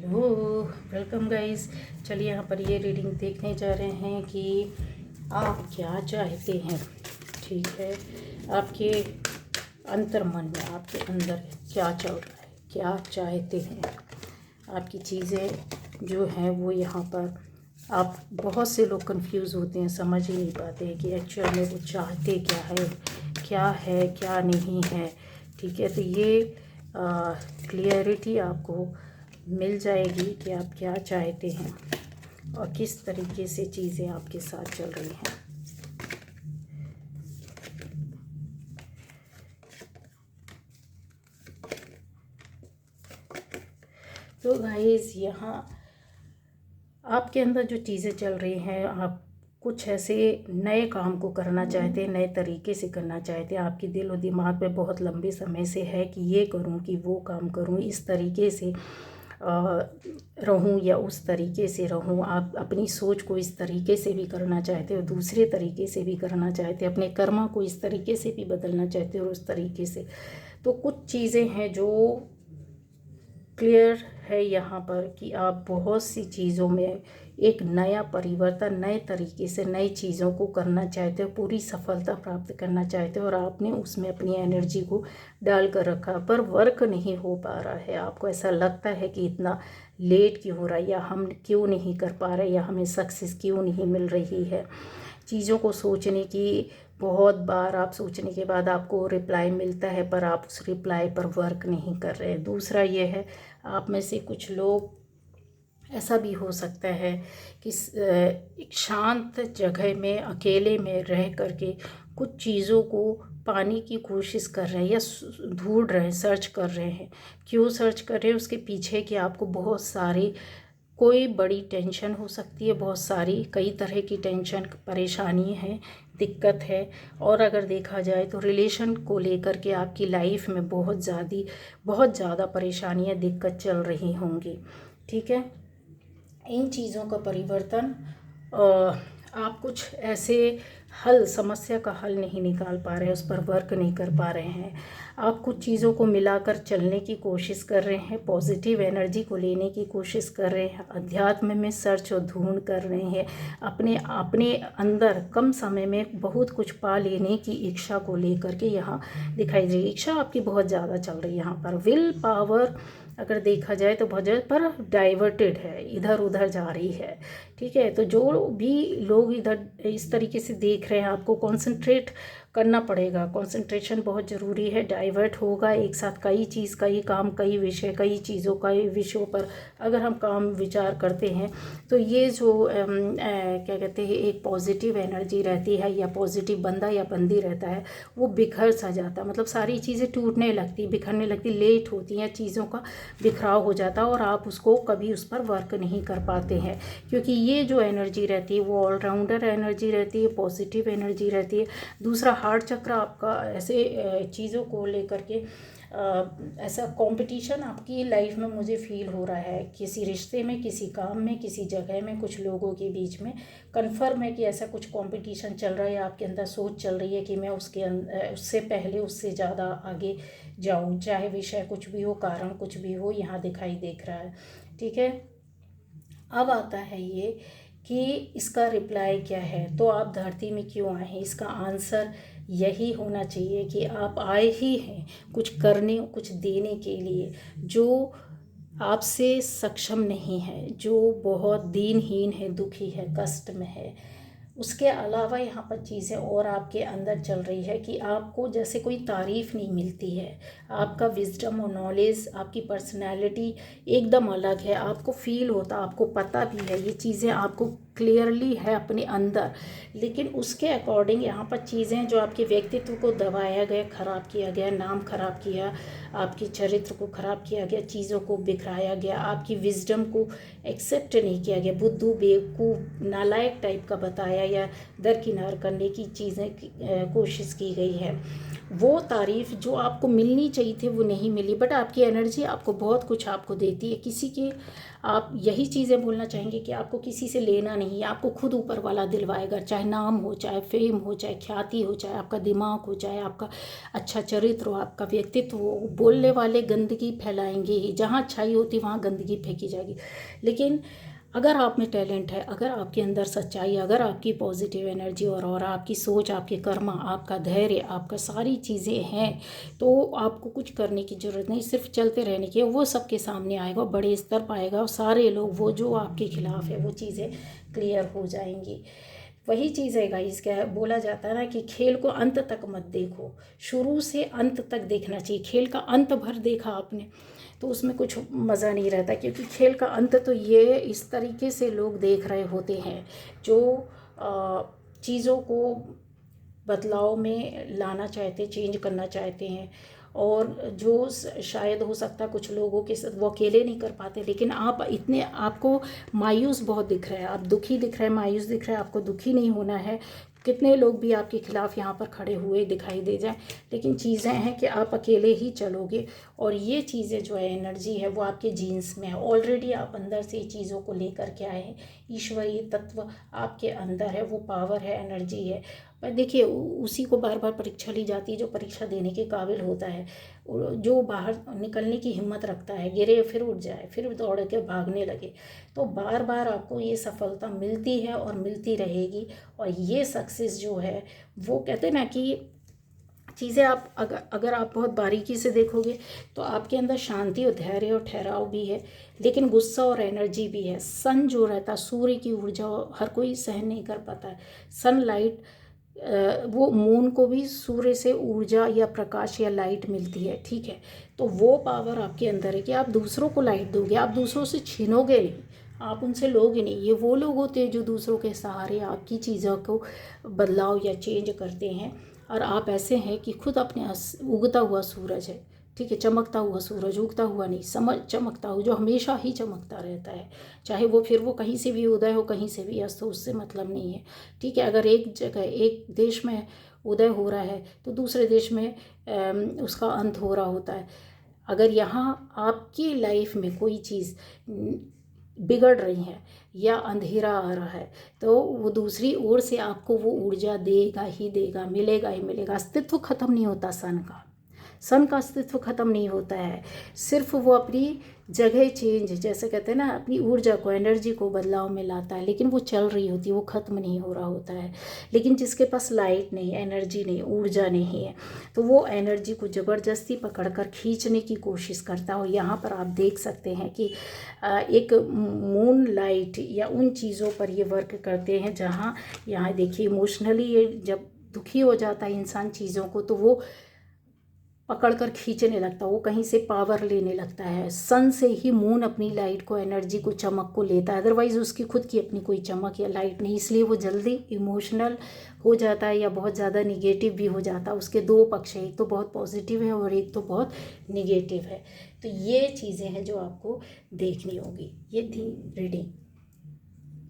Hello, welcome guys. चलिए यहाँ पर ये रीडिंग देखने जा रहे हैं कि आप क्या चाहते हैं। ठीक है, आपके अंतर्मन में आपके अंदर क्या चल रहा है, क्या चाहते हैं। आपकी चीज़ें जो हैं वो यहाँ पर आप बहुत से लोग कंफ्यूज होते हैं, समझ ही नहीं पाते हैं कि एक्चुअल में वो चाहते क्या है क्या नहीं है। ठीक है, तो ये क्लियरिटी आपको मिल जाएगी कि आप क्या चाहते हैं और किस तरीके से चीज़ें आपके साथ चल रही हैं। तो गाइस, यहाँ आपके अंदर जो चीज़ें चल रही हैं, आप कुछ ऐसे नए काम को करना चाहते हैं, नए तरीके से करना चाहते हैं। आपकी दिल और दिमाग में बहुत लंबे समय से है कि ये करूं कि वो काम करूं, इस तरीके से रहूं या उस तरीके से रहूं। आप अपनी सोच को इस तरीके से भी करना चाहते हो, दूसरे तरीके से भी करना चाहते हैं, अपने कर्मा को इस तरीके से भी बदलना चाहते हो और उस तरीके से। तो कुछ चीज़ें हैं जो क्लियर है यहाँ पर कि आप बहुत सी चीज़ों में एक नया परिवर्तन, नए तरीके से नई चीज़ों को करना चाहते हो, पूरी सफलता प्राप्त करना चाहते हो और आपने उसमें अपनी एनर्जी को डाल कर रखा, पर वर्क नहीं हो पा रहा है। आपको ऐसा लगता है कि इतना लेट क्यों हो रहा है, या हम क्यों नहीं कर पा रहे, या हमें सक्सेस क्यों नहीं मिल रही है। चीज़ों को सोचने की बहुत बार आप सोचने के बाद आपको रिप्लाई मिलता है, पर आप उस रिप्लाई पर वर्क नहीं कर रहे। दूसरा ये है, आप में से कुछ लोग ऐसा भी हो सकता है कि एक शांत जगह में अकेले में रह करके कुछ चीज़ों को पाने की कोशिश कर रहे हैं या ढूंढ रहे हैं, सर्च कर रहे हैं। क्यों सर्च कर रहे हैं, उसके पीछे कि आपको बहुत सारी कोई बड़ी टेंशन हो सकती है, बहुत सारी कई तरह की टेंशन, परेशानी है, दिक्कत है। और अगर देखा जाए तो रिलेशन को लेकर के आपकी लाइफ में बहुत ज़्यादा परेशानियाँ, दिक्कत चल रही होंगी। ठीक है, इन चीज़ों का परिवर्तन आप कुछ ऐसे समस्या का हल नहीं निकाल पा रहे हैं, उस पर वर्क नहीं कर पा रहे हैं। आप कुछ चीज़ों को मिलाकर चलने की कोशिश कर रहे हैं, पॉजिटिव एनर्जी को लेने की कोशिश कर रहे हैं, अध्यात्म में सर्च और ढूंढ कर रहे हैं, अपने अपने अंदर कम समय में बहुत कुछ पा लेने की इच्छा को लेकर के यहाँ दिखाई दे रही है। इच्छा आपकी बहुत ज़्यादा चल रही है। यहाँ पर विल पावर अगर देखा जाए तो बहुत ज़्यादा, पर डाइवर्टेड है, इधर उधर जा रही है। ठीक है, तो जो भी लोग इधर इस तरीके से देख रहे हैं, आपको कंसंट्रेट करना पड़ेगा। कंसंट्रेशन बहुत ज़रूरी है। डाइवर्ट होगा एक साथ कई चीज़, कई काम, कई विषय, कई चीज़ों, कई विषयों पर अगर हम काम विचार करते हैं तो ये जो क्या कहते हैं, एक पॉजिटिव एनर्जी रहती है या पॉजिटिव बंदा या बंदी रहता है, वो बिखर सा जाता है। मतलब सारी चीज़ें टूटने लगती, बिखरने लगती, लेट होती हैं, चीज़ों का बिखराव हो जाता है और आप उसको कभी उस पर वर्क नहीं कर पाते हैं, क्योंकि ये जो एनर्जी रहती है वो ऑलराउंडर एनर्जी रहती है, पॉजिटिव एनर्जी रहती है। दूसरा, हार्ट चक्र आपका ऐसे चीज़ों को लेकर के ऐसा कंपटीशन आपकी लाइफ में मुझे फील हो रहा है, किसी रिश्ते में, किसी काम में, किसी जगह में, कुछ लोगों के बीच में कन्फर्म है कि ऐसा कुछ कंपटीशन चल रहा है। आपके अंदर सोच चल रही है कि मैं उससे पहले, उससे ज़्यादा आगे जाऊं, चाहे विषय कुछ भी हो, कारण कुछ भी हो, यहाँ दिखाई देख रहा है। ठीक है, अब आता है ये कि इसका रिप्लाई क्या है। तो आप धरती में क्यों आए हैं, इसका आंसर यही होना चाहिए कि आप आए ही हैं कुछ करने, कुछ देने के लिए, जो आपसे सक्षम नहीं है, जो बहुत दीनहीन है, दुखी है, कष्ट में है। उसके अलावा यहाँ पर चीज़ें और आपके अंदर चल रही है कि आपको जैसे कोई तारीफ़ नहीं मिलती है। आपका विजडम और नॉलेज, आपकी पर्सनैलिटी एकदम अलग है। आपको फील होता, आपको पता भी है, ये चीज़ें आपको क्लियरली है अपने अंदर, लेकिन उसके अकॉर्डिंग यहाँ पर चीज़ें जो आपके व्यक्तित्व को दबाया गया, ख़राब किया गया, नाम ख़राब किया, आपके चरित्र को ख़राब किया गया, चीज़ों को बिखराया गया, आपकी विजडम को एक्सेप्ट नहीं किया गया, बुद्धू, बेवकूफ़, नालायक टाइप का बताया या दरकिनार करने की चीज़ें कोशिश की गई है। वो तारीफ़ जो आपको मिलनी चाहिए थी वो नहीं मिली, बट आपकी एनर्जी आपको बहुत कुछ आपको देती है। किसी के आप यही चीज़ें बोलना चाहेंगे कि आपको किसी से लेना नहीं है, आपको खुद ऊपर वाला दिलवाएगा, चाहे नाम हो, चाहे फेम हो, चाहे ख्याति हो, चाहे आपका दिमाग हो, चाहे आपका अच्छा चरित्र हो, आपका व्यक्तित्व हो। बोलने वाले गंदगी फैलाएंगे ही, जहाँ अच्छाई होती वहाँ गंदगी फेंकी जाएगी। लेकिन अगर आप में टैलेंट है, अगर आपके अंदर सच्चाई, अगर आपकी पॉजिटिव एनर्जी और आपकी सोच, आपके कर्म, आपका धैर्य, आपका सारी चीज़ें हैं, तो आपको कुछ करने की ज़रूरत नहीं, सिर्फ चलते रहने की। वो सबके सामने आएगा, बड़े स्तर पाएगा और सारे लोग वो जो आपके खिलाफ है वो चीज़ें क्लियर हो जाएंगी। वही चीज़ है गाइस, क्या बोला जाता है ना कि खेल को अंत तक मत देखो, शुरू से अंत तक देखना चाहिए। खेल का अंत भर देखा आपने तो उसमें कुछ मज़ा नहीं रहता, क्योंकि खेल का अंत तो ये इस तरीके से लोग देख रहे होते हैं जो चीज़ों को बदलाव में लाना चाहते, चेंज करना चाहते हैं। और जो शायद हो सकता है कुछ लोगों के साथ वो अकेले नहीं कर पाते, लेकिन आप इतने, आपको मायूस बहुत दिख रहा है, आप दुखी दिख रहे हैं, मायूस दिख रहे हैं। आपको दुखी नहीं होना है। कितने लोग भी आपके खिलाफ यहाँ पर खड़े हुए दिखाई दे जाएं, लेकिन चीज़ें हैं कि आप अकेले ही चलोगे। और ये चीज़ें जो है, एनर्जी है, वो आपके जीन्स में है ऑलरेडी। आप अंदर से चीज़ों को लेकर के आए हैं। ईश्वरीय तत्व आपके अंदर है, वो पावर है, एनर्जी है। पर देखिए, उसी को बार बार परीक्षा ली जाती है जो परीक्षा देने के काबिल होता है, जो बाहर निकलने की हिम्मत रखता है, गिरे फिर उठ जाए, फिर दौड़ के भागने लगे। तो बार बार आपको ये सफलता मिलती है और मिलती रहेगी। और ये सक्सेस जो है, वो कहते हैं ना कि चीज़ें आप अगर आप बहुत बारीकी से देखोगे तो आपके अंदर शांति और धैर्य और ठहराव भी है, लेकिन गुस्सा और एनर्जी भी है। सन जो रहता है, सूर्य की ऊर्जा हर कोई सहन नहीं कर पाता है। सनलाइट, वो मून को भी सूर्य से ऊर्जा या प्रकाश या लाइट मिलती है, ठीक है। तो वो पावर आपके अंदर है कि आप दूसरों को लाइट दोगे, आप दूसरों से छीनोगे नहीं, आप उनसे लोगे नहीं। ये वो लोग होते हैं जो दूसरों के सहारे आपकी चीज़ों को बदलाव या चेंज करते हैं। और आप ऐसे हैं कि खुद अपने उगता हुआ सूरज है, ठीक है, चमकता हुआ सूरज, उगता हुआ नहीं, चमकता हुआ, जो हमेशा ही चमकता रहता है। चाहे वो फिर वो कहीं से भी उदय हो, कहीं से भी अस्त हो, उससे मतलब नहीं है, ठीक है। अगर एक जगह, एक देश में उदय हो रहा है तो दूसरे देश में उसका अंत हो रहा होता है। अगर यहाँ आपकी लाइफ में कोई चीज़ बिगड़ रही है या अंधेरा आ रहा है, तो वो दूसरी ओर से आपको वो ऊर्जा देगा ही देगा, मिलेगा ही मिलेगा। अस्तित्व खत्म नहीं होता सन का, सन का अस्तित्व खत्म नहीं होता है। सिर्फ वो अपनी जगह चेंज, जैसे कहते हैं ना, अपनी ऊर्जा को, एनर्जी को बदलाव में लाता है, लेकिन वो चल रही होती है, वो खत्म नहीं हो रहा होता है। लेकिन जिसके पास लाइट नहीं, एनर्जी नहीं, ऊर्जा नहीं है, तो वो एनर्जी को ज़बरदस्ती पकड़कर खींचने की कोशिश करता है। और यहाँ पर आप देख सकते हैं कि एक मून लाइट या उन चीज़ों पर ये वर्क करते हैं जहाँ, यहाँ देखिए, इमोशनली ये जब दुखी हो जाता है इंसान चीज़ों को, तो वो पकड़कर खींचने लगता है, वो कहीं से पावर लेने लगता है। सन से ही मून अपनी लाइट को, एनर्जी को, चमक को लेता है, अदरवाइज़ उसकी खुद की अपनी कोई चमक या लाइट नहीं। इसलिए वो जल्दी इमोशनल हो जाता है या बहुत ज़्यादा निगेटिव भी हो जाता है। उसके दो पक्ष हैं, एक तो बहुत पॉजिटिव है और एक तो बहुत निगेटिव है। तो ये चीज़ें हैं जो आपको देखनी होगी। ये थी रीडिंग।